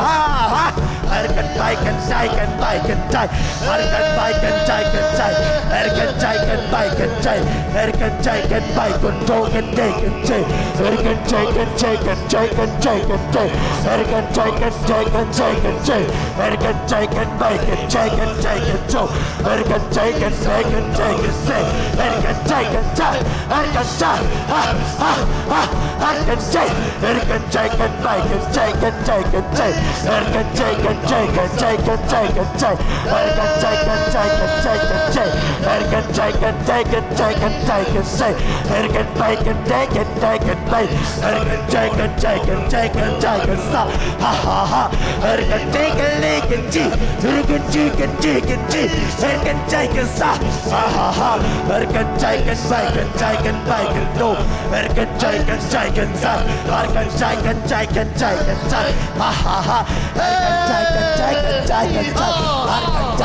ha, ha. American bacon, chicken, bacon, chicken. American bacon, chicken, chicken. American chicken, bacon, chicken. American chicken, bacon, chicken, chicken, chicken. American chicken, chicken, chicken, chicken, chicken. American chicken, chicken, chicken, chicken. American chicken, bacon, chicken, chicken, chicken. American chicken, bacon, chicken, chicken. American chicken, chicken, American chicken, ha, ha, ha. American chicken, American chicken, bacon, chicken, chicken, chicken. American chicken, chicken, chicken, chicken, chicken. American chicken, chicken, chicken, chicken. American chicken, chicken, chicken, chicken, chicken. American bacon, chicken, chicken, bacon. American chicken, chicken, chicken, chicken, ha, ha, ha. American chicken, chicken, chicken. American chicken, chicken, chicken. American chicken, ha, ha, ha. American chicken, bacon, chicken, bacon, no. American chicken, chicken, American chicken, chicken, chicken, chicken, ha, ha, ha. American chicken, chicken, chicken, chicken.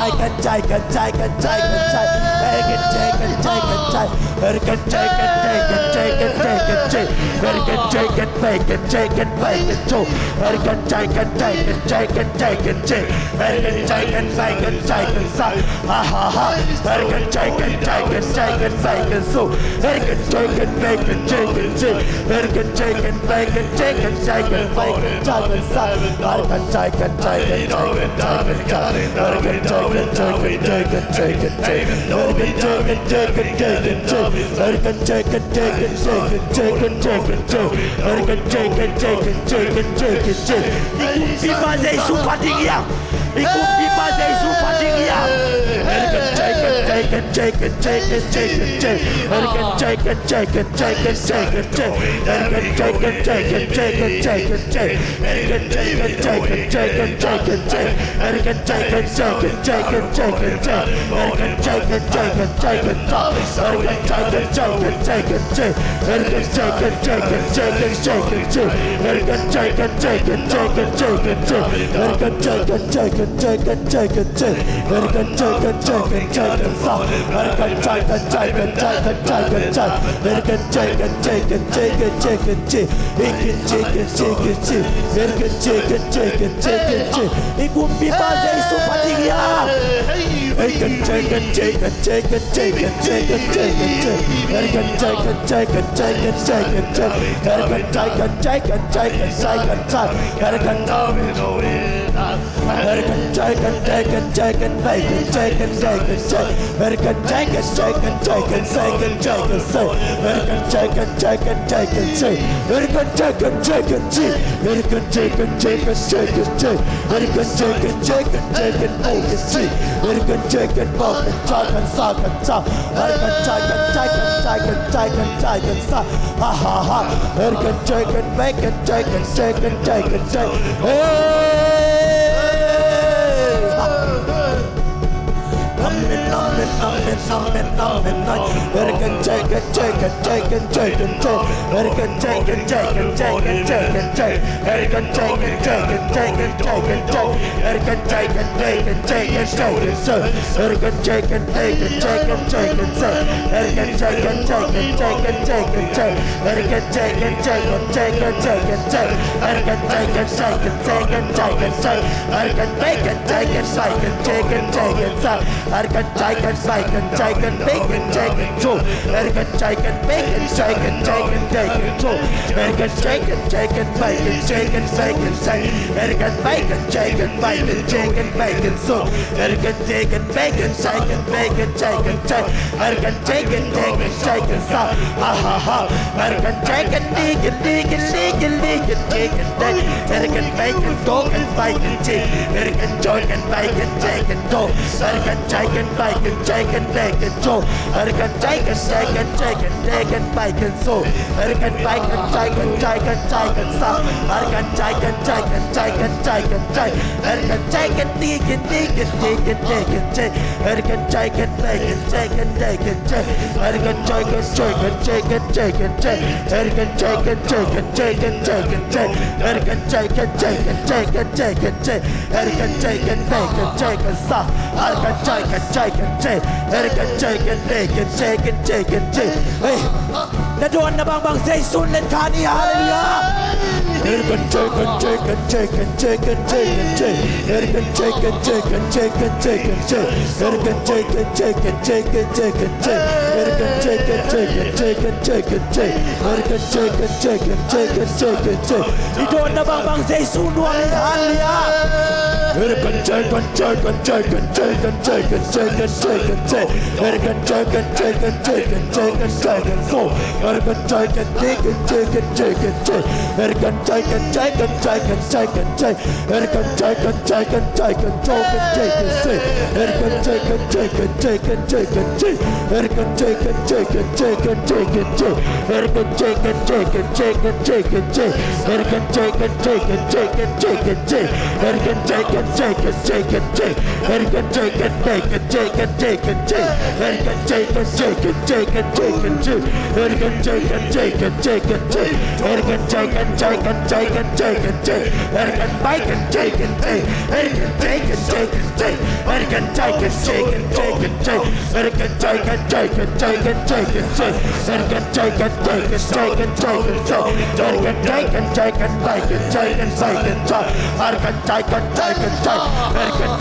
Take can take it, take it, take it, take it. It can take it, take it, take it, take it, take it. It can take it, take it, take it, take it, take it. It can take it, take it, take it, take it, take it, take it. It can take it, take it, take it. It can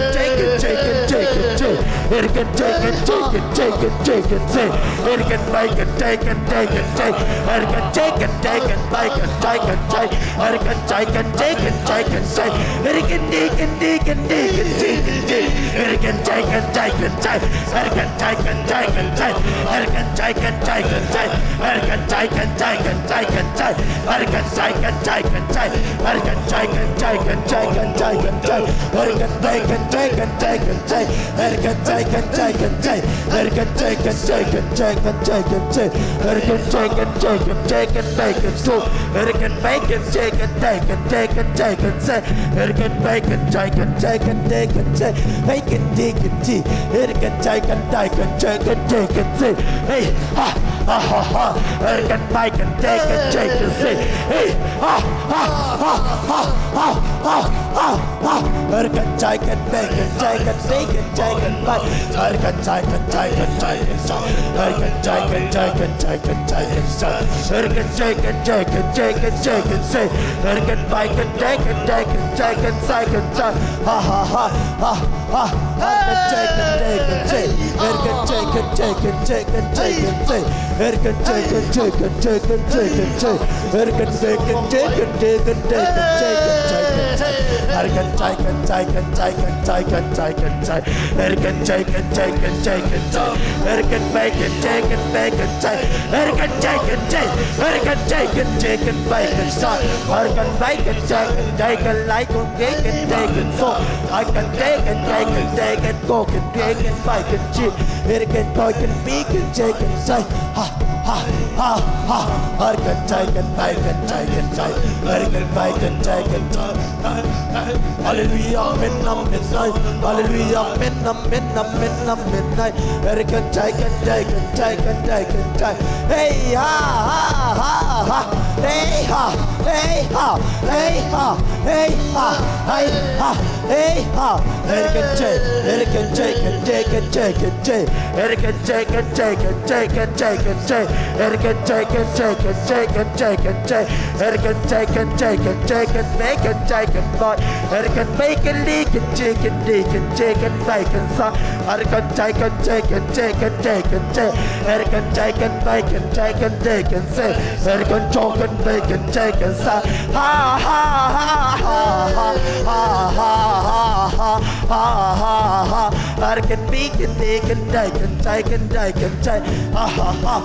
take it, take it, take it, take it. It can take it, take it, take it, take it. It can take it, take it, take it, take it, take it. It can make it, take it, take it, take it. It can take it, take it, take it, take it, take it. It can take it, take it, take it, take it. It can dig it, dig it, dig it, dig it, dig it. It can take it, take it, take it. It can take it, take it, take it. It can take it, take it, take it. It can take it, take it, take it, take it. It can take it, take it, take it. It can take it, take it, take it, take it, take it. It can take it, take it, take it, take it. It can take it, take it, take it. It can take it, take it, take it, take it, take it. It can take it, take it, take it, take it, so. It can make it, take it, take it, take it, take it, take it. It can make it, take it, take it, take it, take it. Make it, take it, take it. It can take it, take it, take it, take it, take it. Hey, ha, ha, ha, ha. It can make it, take it, take it, take it. Hey, ha, ha, ha, ha, ha, ha, ha, ha. It can take it, make it, take it, take it, take it, make it. It can take it, take it, take it, take it. It can take it, take it, take it, take it, take it. It can take it, take it, take it, take it, take it. It can make it, take it, take it, take it, take it, take it. Ha ha ha ha ha. It can take it, take it, take it. It can take it, take it, take it, take it, take it. It can take it, take it, take it, take it, take it. It can take it, take it, take it, take it, take it, take it, take it. It can take it, take it, take it, take it, take it, take it. It can take it, take it, take it, take it. It can make it, take it, make it, take it. It can take it, take it. It can take it, take it, make it, take it. It can make it, take it, take it, like a cake and take it, so. I can take it, take it, take it, go and take it, make it, cheap. It can take it, make it, take it, say, ha, ha, ha, ha. I can take it, make it, take it, take it. I can make it, take it, take it. Hallelujah, midnight. Hallelujah, midnight. I can take it, take it, take it, take it, take it. Hey, ha, ha, ha, ha. Hey, ha, hey, ha, hey, ha, hey, ha, hey, ha, hey, ha. It can take it, take it, take it, take it, take it. It can take it, take it, take it, take it, take it. It can take it, take it, take it, take it, take it. It can take it, take it, take it, make it, take it, but it can make it, leak it, take it, leak it, take it, make it, so. It can take it, take it, take it, take it, take it. It can take it, make it, take it, take it, say. It can talk it, make it, take it, say. Ha ha ha ha ha ha ha ha ha ha ha. It can make it, take it, take it, take it, take it, take it. Ha ha ha.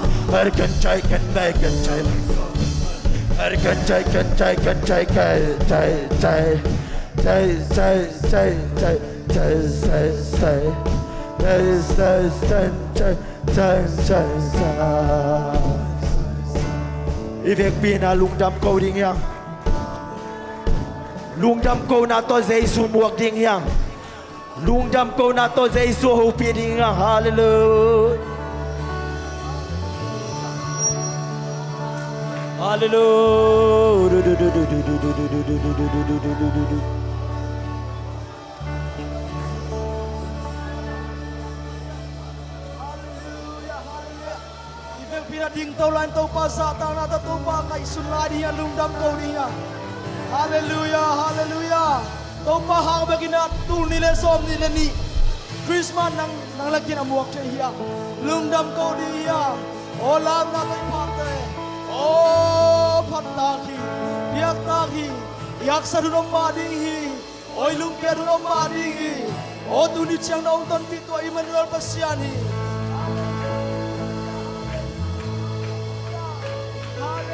It can take it, make it, take it. It can take it, take it, take it, take it, take it. If ik ben naar Lungdam Coding yang, Lungdam Coding na to zay sumuak ding yang, Lungdam Coding na to zay suhupi ding yang. Hallelujah, Hallelujah. Ding tau lan tau pasa tau na tau pa kay sunladi ang lungdam ko niya. Hallelujah, hallelujah. Tau pa hang bagina tul nila som nila ni Christmas nang lagyan ang muwak siya. Lungdam ko niya. O lam na kay pate. O pataki. Biyak taki. Iyak sa dunong madinghi. O ilungkya dunong madinghi. O tunit siyang nauntan pito ay Emmanuel Pasyani. Hãy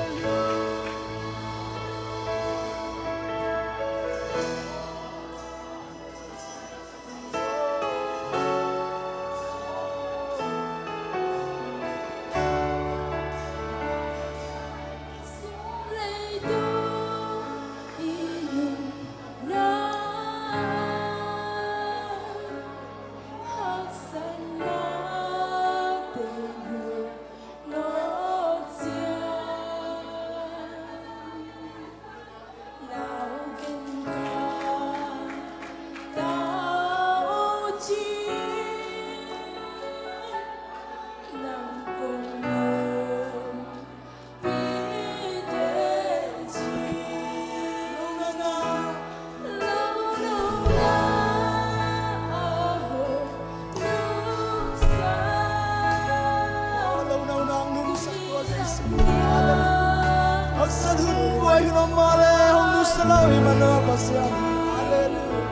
subscribe cho kênh Ghiền Mì Gõ để không bỏ lỡ pasian hallelujah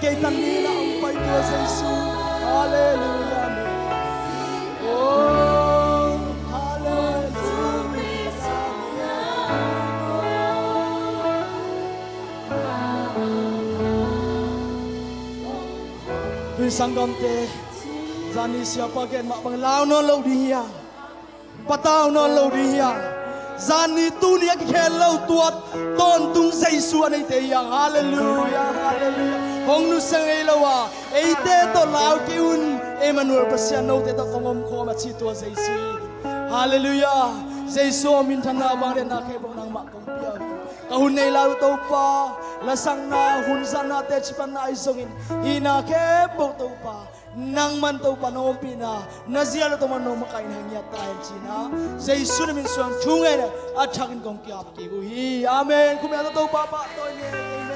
kay tanina ang pay ko sa Jesus. Hallelujah. Oh, hallelujah. Tuy sanggam te zani siapa gen mak banglau non lâu đi hiya. Patao non lâu đi hiya. Zani tu ni ak hello tuat ton tung say suan ay te yang. Hallelujah. Hallelujah. Hong nu sang ay lawa ay te to lao kiun Emmanuel pasyan no te to kongom ko ma chi to say si. Hallelujah. Say so min thana bang de na ke bang nang ma kong pia. Kahun nay lao to pa lasang na hun san na te chipan na isongin hina ke bo to pa nang man to pa no pina nazialo to man no makain hangya tayo china. Say so min suang chungay na at chakin kong kiap ki hi. Amen. Kumya to pa pa to ni.